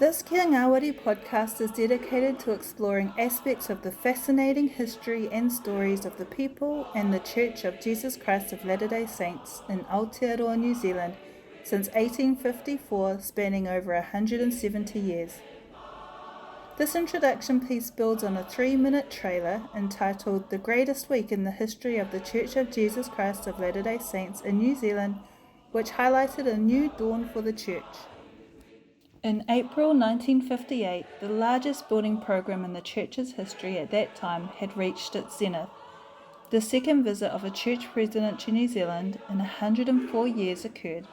This Kia Ngawari Podcast is dedicated to exploring aspects of the fascinating history and stories of the people and the Church of Jesus Christ of Latter-day Saints in Aotearoa, New Zealand since 1854, spanning over 170 years. This introduction piece builds on a 3-minute trailer entitled The Greatest Week in the History of the Church of Jesus Christ of Latter-day Saints in New Zealand, which highlighted a new dawn for the Church. In April 1958, the largest building program in the Church's history at that time had reached its zenith. The second visit of a Church president to New Zealand in 104 years occurred.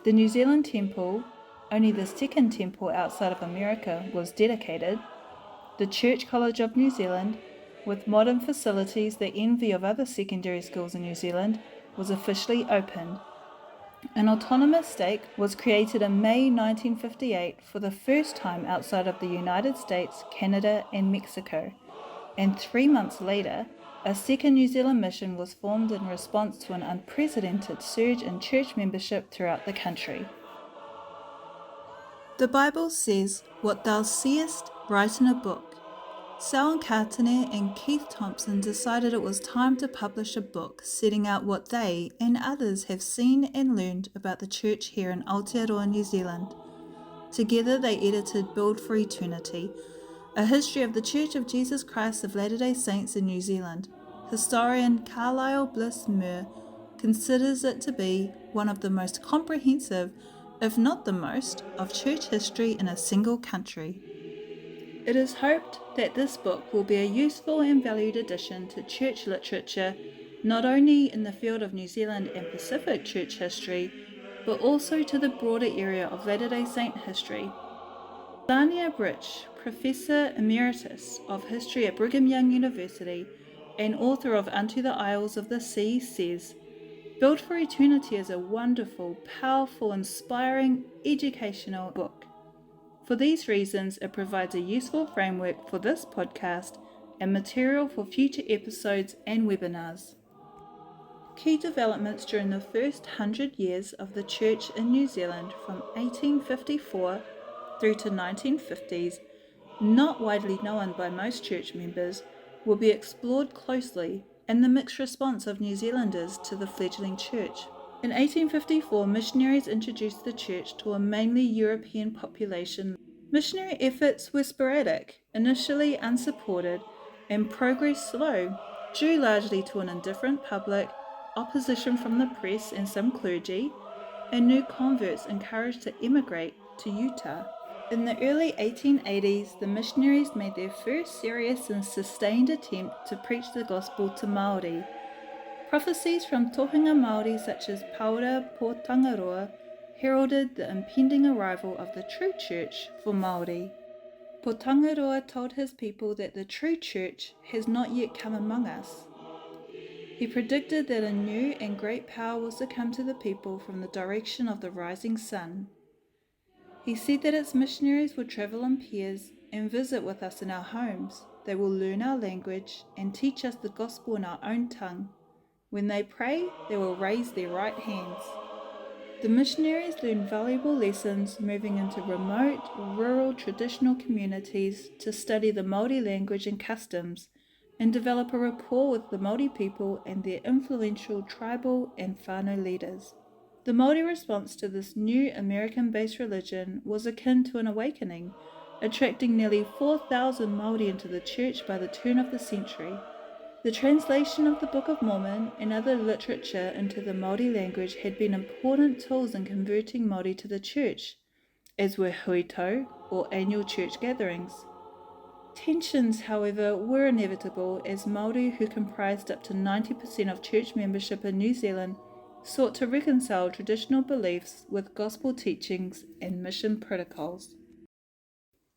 The New Zealand Temple, only the second temple outside of America, was dedicated. The Church College of New Zealand, with modern facilities the envy of other secondary schools in New Zealand, was officially opened. An autonomous state was created in May 1958 for the first time outside of the United States, Canada and Mexico, and 3 months later, a second New Zealand mission was formed in response to an unprecedented surge in church membership throughout the country. The Bible says, "What thou seest, write in a book." Sal Katane and Keith Thompson decided it was time to publish a book setting out what they and others have seen and learned about the church here in Aotearoa, New Zealand. Together they edited Build for Eternity, a history of the Church of Jesus Christ of Latter-day Saints in New Zealand. Historian Carlisle Bliss Muir considers it to be one of the most comprehensive, if not the most, of church history in a single country. It is hoped that this book will be a useful and valued addition to church literature, not only in the field of New Zealand and Pacific church history, but also to the broader area of Latter-day Saint history. Lania Britch, Professor Emeritus of History at Brigham Young University and author of Unto the Isles of the Sea, says, "Build for Eternity is a wonderful, powerful, inspiring, educational book. For these reasons, it provides a useful framework for this podcast and material for future episodes and webinars." Key developments during the first 100 years of the Church in New Zealand from 1854 through to 1950s, not widely known by most church members, will be explored closely in the mixed response of New Zealanders to the fledgling church. In 1854, missionaries introduced the church to a mainly European population. Missionary efforts were sporadic, initially unsupported, and progress slow, due largely to an indifferent public, opposition from the press and some clergy, and new converts encouraged to emigrate to Utah. In the early 1880s, the missionaries made their first serious and sustained attempt to preach the gospel to Māori. Prophecies from tohunga Māori such as Paura po Tangaroa heralded the impending arrival of the true church for Māori. Po Tangaroa told his people that the true church has not yet come among us. He predicted that a new and great power was to come to the people from the direction of the rising sun. He said that its missionaries would travel in pairs and visit with us in our homes. They will learn our language and teach us the gospel in our own tongue. When they pray, they will raise their right hands. The missionaries learned valuable lessons moving into remote, rural, traditional communities to study the Māori language and customs and develop a rapport with the Māori people and their influential tribal and whānau leaders. The Māori response to this new American-based religion was akin to an awakening, attracting nearly 4,000 Māori into the church by the turn of the century. The translation of the Book of Mormon and other literature into the Māori language had been important tools in converting Māori to the church, as were huitau, or annual church gatherings. Tensions, however, were inevitable as Māori, who comprised up to 90% of church membership in New Zealand, sought to reconcile traditional beliefs with gospel teachings and mission protocols.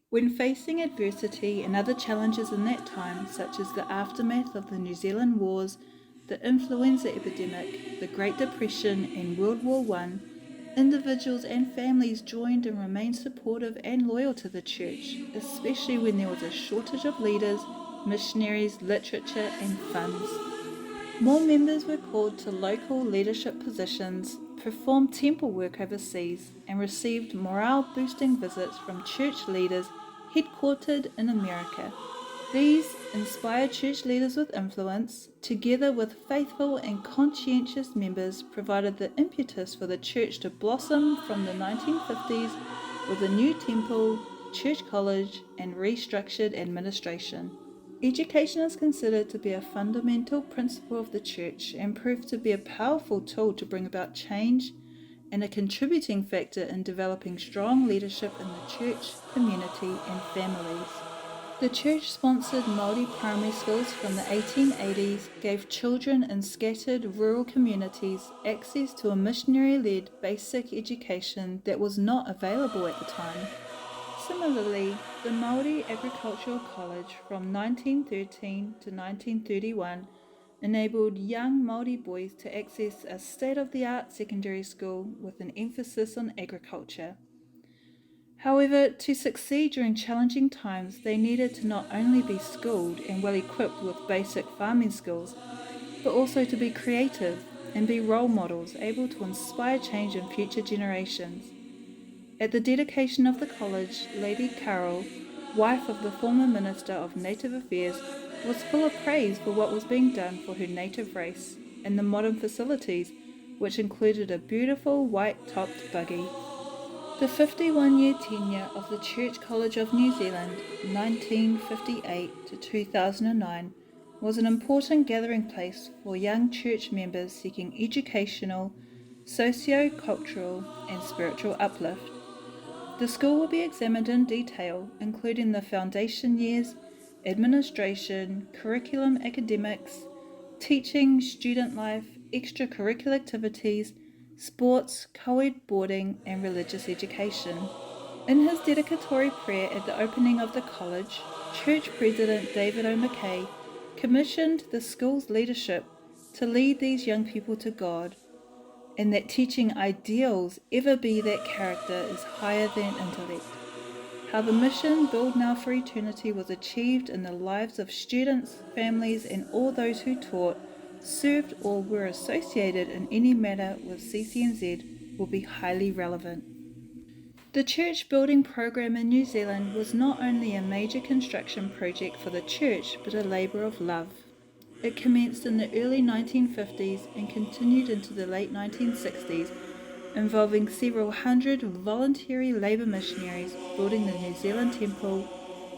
When facing adversity and other challenges in that time, such as the aftermath of the New Zealand Wars, the influenza epidemic, the Great Depression and World War I, individuals and families joined and remained supportive and loyal to the church, especially when there was a shortage of leaders, missionaries, literature and funds. More members were called to local leadership positions, performed temple work overseas, and received morale-boosting visits from church leaders headquartered in America. These inspired church leaders with influence, together with faithful and conscientious members, provided the impetus for the church to blossom from the 1950s with a new temple, church college, and restructured administration. Education is considered to be a fundamental principle of the church and proved to be a powerful tool to bring about change and a contributing factor in developing strong leadership in the church, community, and families. The church-sponsored Māori primary schools from the 1880s gave children in scattered rural communities access to a missionary-led basic education that was not available at the time. Similarly, the Māori Agricultural College from 1913 to 1931 enabled young Māori boys to access a state-of-the-art secondary school with an emphasis on agriculture. However, to succeed during challenging times, they needed to not only be schooled and well equipped with basic farming skills, but also to be creative and be role models able to inspire change in future generations. At the dedication of the college, Lady Carol, wife of the former Minister of Native Affairs, was full of praise for what was being done for her native race and the modern facilities, which included a beautiful white-topped buggy. The 51-year tenure of the Church College of New Zealand, 1958 to 2009, was an important gathering place for young church members seeking educational, socio-cultural, and spiritual uplift. The school will be examined in detail, including the foundation years, administration, curriculum academics, teaching, student life, extracurricular activities, sports, co-ed boarding, and religious education. In his dedicatory prayer at the opening of the college, Church President David O. McKay commissioned the school's leadership to lead these young people to God, and that teaching ideals ever be that character is higher than intellect. How the mission Build Now for Eternity was achieved in the lives of students, families, and all those who taught, served, or were associated in any manner with CCNZ will be highly relevant. The church building program in New Zealand was not only a major construction project for the church, but a labour of love. It commenced in the early 1950s and continued into the late 1960s, involving several hundred voluntary labour missionaries building the New Zealand Temple,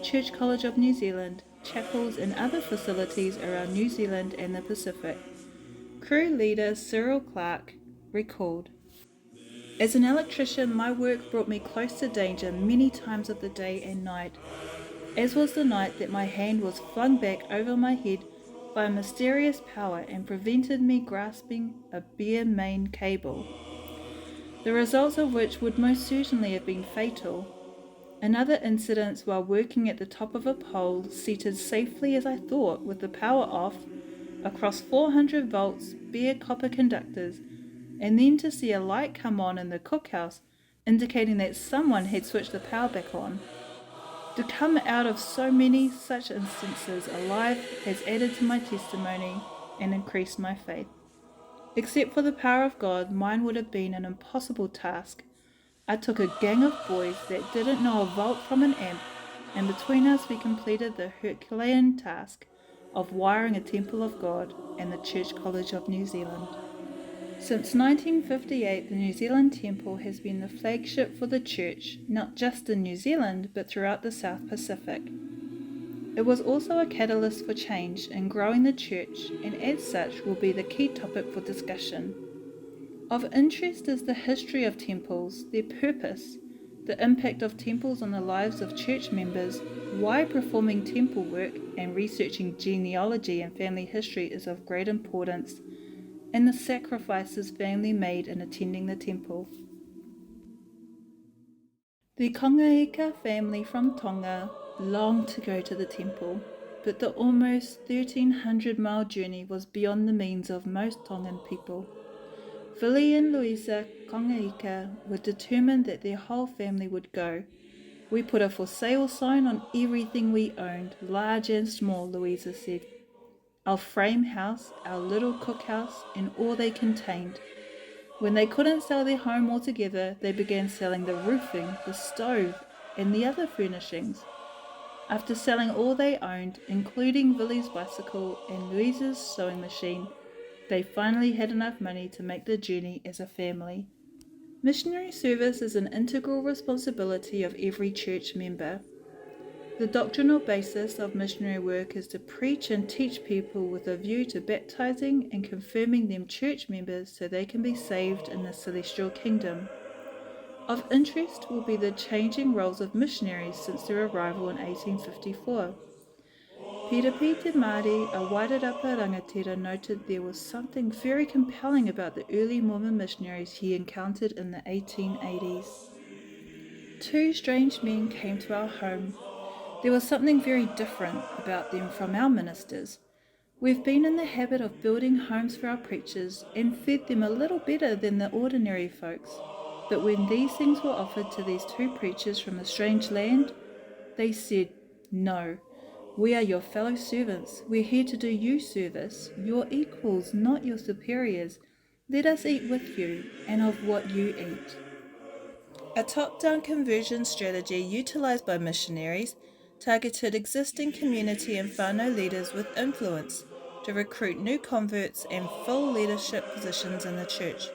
Church College of New Zealand, chapels and other facilities around New Zealand and the Pacific. Crew leader Cyril Clark recalled, "As an electrician, my work brought me close to danger many times of the day and night, as was the night that my hand was flung back over my head by a mysterious power and prevented me grasping a bare main cable, the results of which would most certainly have been fatal. Another incident while working at the top of a pole, seated safely as I thought with the power off, across 400 volts bare copper conductors, and then to see a light come on in the cookhouse, indicating that someone had switched the power back on. To come out of so many such instances alive has added to my testimony and increased my faith. Except for the power of God, mine would have been an impossible task. I took a gang of boys that didn't know a volt from an amp, and between us we completed the Herculean task of wiring a temple of God and the Church College of New Zealand." Since 1958, the New Zealand Temple has been the flagship for the church, not just in New Zealand, but throughout the South Pacific. It was also a catalyst for change in growing the church, and as such will be the key topic for discussion. Of interest is the history of temples, their purpose, the impact of temples on the lives of church members, why performing temple work and researching genealogy and family history is of great importance, and the sacrifices family made in attending the temple. The Karangatia family from Tonga longed to go to the temple, but the almost 1,300-mile journey was beyond the means of most Tongan people. Philly and Louisa Karangatia were determined that their whole family would go. "We put a for sale sign on everything we owned, large and small," Louisa said. "Our frame house, our little cookhouse, and all they contained. When they couldn't sell their home altogether, they began selling the roofing, the stove, and the other furnishings. After selling all they owned, including Billy's bicycle and Louise's sewing machine, they finally had enough money to make the journey as a family. Missionary service is an integral responsibility of every church member. The doctrinal basis of missionary work is to preach and teach people with a view to baptizing and confirming them church members so they can be saved in the celestial kingdom. Of interest will be the changing roles of missionaries since their arrival in 1854. Pirapi Te Māori, a Wairarapa rangatira, noted there was something very compelling about the early Mormon missionaries he encountered in the 1880s. Two strange men came to our home. There was something very different about them from our ministers. We've been in the habit of building homes for our preachers and fed them a little better than the ordinary folks. But when these things were offered to these two preachers from a strange land, they said, "No, we are your fellow servants. We're here to do you service, your equals, not your superiors. Let us eat with you and of what you eat." A top-down conversion strategy utilised by missionaries targeted existing community and whānau leaders with influence to recruit new converts and fill leadership positions in the church.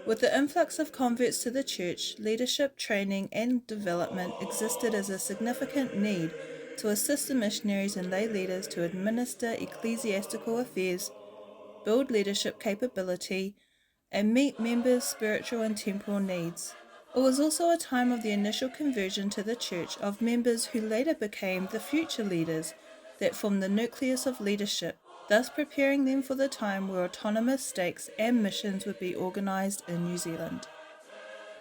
With the influx of converts to the church, leadership training and development existed as a significant need to assist the missionaries and lay leaders to administer ecclesiastical affairs, build leadership capability, and meet members' spiritual and temporal needs. It was also a time of the initial conversion to the church of members who later became the future leaders that formed the nucleus of leadership, thus preparing them for the time where autonomous stakes and missions would be organised in New Zealand.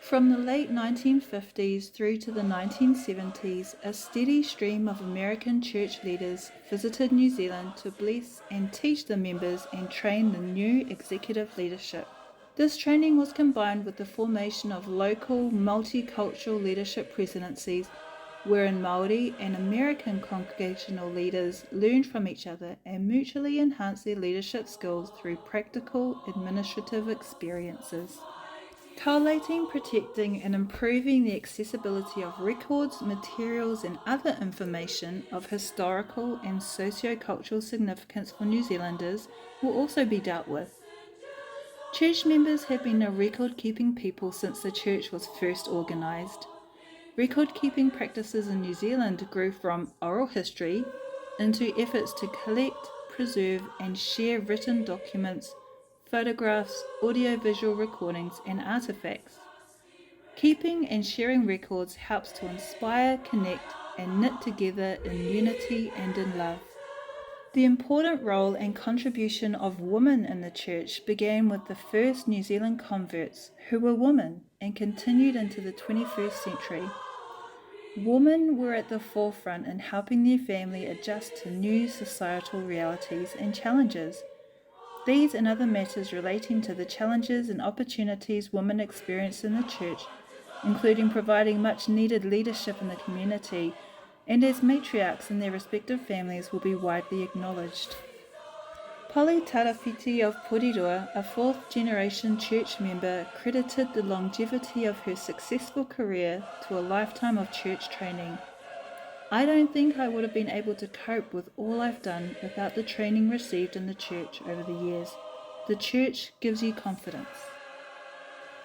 From the late 1950s through to the 1970s, a steady stream of American church leaders visited New Zealand to bless and teach the members and train the new executive leadership. This training was combined with the formation of local multicultural leadership presidencies wherein Māori and American congregational leaders learned from each other and mutually enhanced their leadership skills through practical administrative experiences. Collating, protecting and improving the accessibility of records, materials and other information of historical and socio-cultural significance for New Zealanders will also be dealt with. Church members have been a record-keeping people since the church was first organised. Record-keeping practices in New Zealand grew from oral history into efforts to collect, preserve and share written documents, photographs, audiovisual recordings and artefacts. Keeping and sharing records helps to inspire, connect and knit together in unity and in love. The important role and contribution of women in the church began with the first New Zealand converts, who were women, and continued into the 21st century. Women were at the forefront in helping their family adjust to new societal realities and challenges. These and other matters relating to the challenges and opportunities women experience in the church, including providing much needed leadership in the community, and as matriarchs in their respective families, will be widely acknowledged. Polly Tarawhiti of Porirua, a fourth-generation church member, credited the longevity of her successful career to a lifetime of church training. "I don't think I would have been able to cope with all I've done without the training received in the church over the years. The church gives you confidence."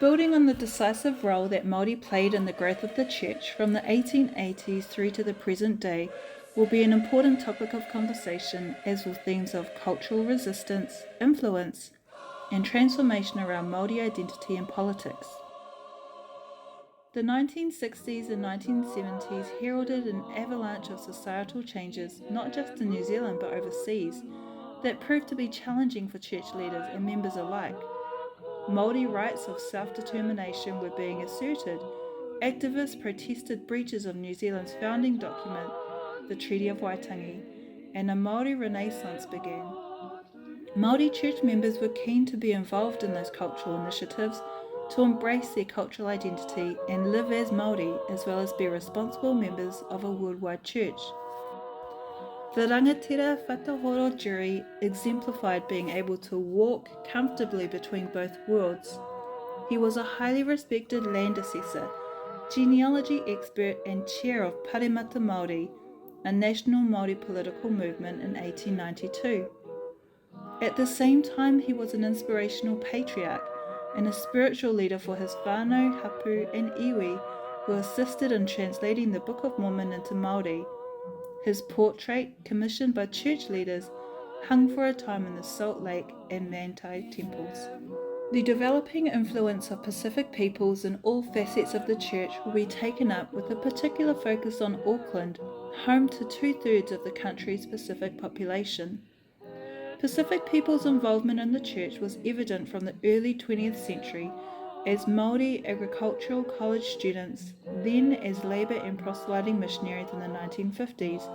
Building on the decisive role that Māori played in the growth of the church from the 1880s through to the present day will be an important topic of conversation, as will themes of cultural resistance, influence, and transformation around Māori identity and politics. The 1960s and 1970s heralded an avalanche of societal changes, not just in New Zealand but overseas, that proved to be challenging for church leaders and members alike. Māori rights of self-determination were being asserted. Activists protested breaches of New Zealand's founding document, the Treaty of Waitangi, and a Māori Renaissance began. Māori church members were keen to be involved in those cultural initiatives, to embrace their cultural identity and live as Māori, as well as be responsible members of a worldwide church. The rangatira whatahoro jury exemplified being able to walk comfortably between both worlds. He was a highly respected land assessor, genealogy expert and chair of Paremata Māori, a national Māori political movement in 1892. At the same time, he was an inspirational patriarch and a spiritual leader for his whānau, hapu and iwi, who assisted in translating the Book of Mormon into Māori. His portrait, commissioned by church leaders, hung for a time in the Salt Lake and Manti temples. The developing influence of Pacific peoples in all facets of the church will be taken up with a particular focus on Auckland, home to 2/3 of the country's Pacific population. Pacific peoples' involvement in the church was evident from the early 20th century as Māori agricultural college students, then as labour and proselyting missionaries in the 1950s,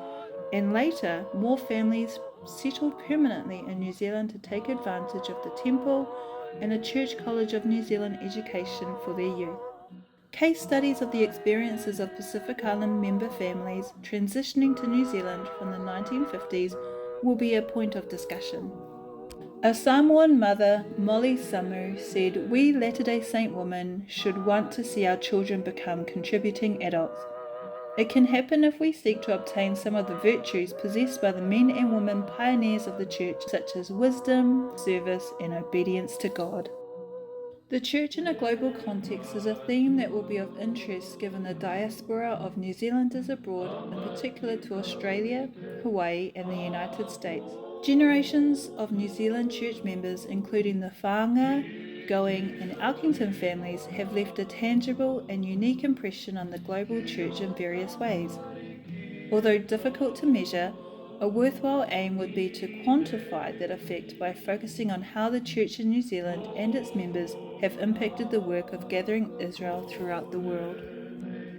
and later more families settled permanently in New Zealand to take advantage of the temple and a Church College of New Zealand education for their youth. Case studies of the experiences of Pacific Island member families transitioning to New Zealand from the 1950s will be a point of discussion. A Samoan mother, Molly Samu, said, "We Latter-day Saint women should want to see our children become contributing adults. It can happen if we seek to obtain some of the virtues possessed by the men and women pioneers of the church, such as wisdom, service, and obedience to God." The church in a global context is a theme that will be of interest given the diaspora of New Zealanders abroad, in particular to Australia, Hawaii, and the United States. Generations of New Zealand church members, including the Whanga, Going, and Elkington families, have left a tangible and unique impression on the global church in various ways. Although difficult to measure, a worthwhile aim would be to quantify that effect by focusing on how the church in New Zealand and its members have impacted the work of gathering Israel throughout the world.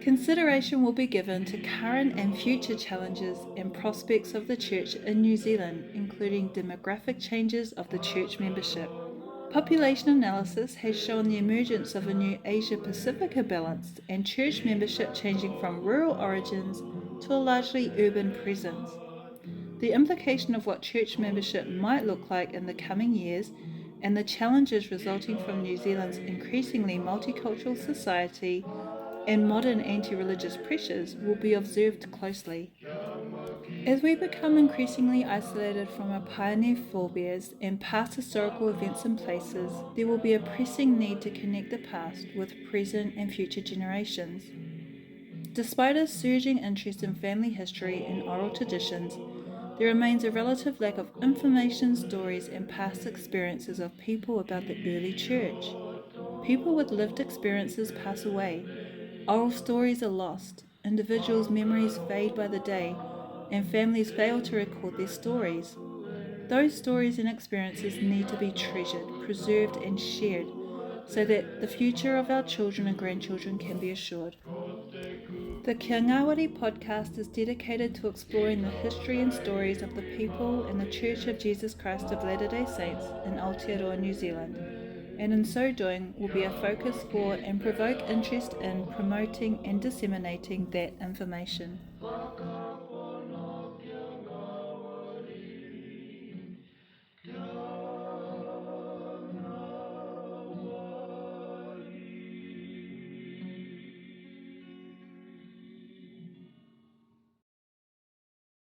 Consideration will be given to current and future challenges and prospects of the church in New Zealand, including demographic changes of the church membership. Population analysis has shown the emergence of a new Asia-Pacific balance and church membership changing from rural origins to a largely urban presence. The implication of what church membership might look like in the coming years and the challenges resulting from New Zealand's increasingly multicultural society and modern anti-religious pressures will be observed closely. As we become increasingly isolated from our pioneer forebears and past historical events and places, there will be a pressing need to connect the past with present and future generations. Despite a surging interest in family history and oral traditions, there remains a relative lack of information, stories, and past experiences of people about the early church. People with lived experiences pass away. Oral stories are lost. Individuals' memories fade by the day, and families fail to record their stories. Those stories and experiences need to be treasured, preserved, and shared so that the future of our children and grandchildren can be assured. The Kia Ngawari Podcast is dedicated to exploring the history and stories of the people in the Church of Jesus Christ of Latter-day Saints in Aotearoa, New Zealand, and in so doing will be a focus for and provoke interest in promoting and disseminating that information.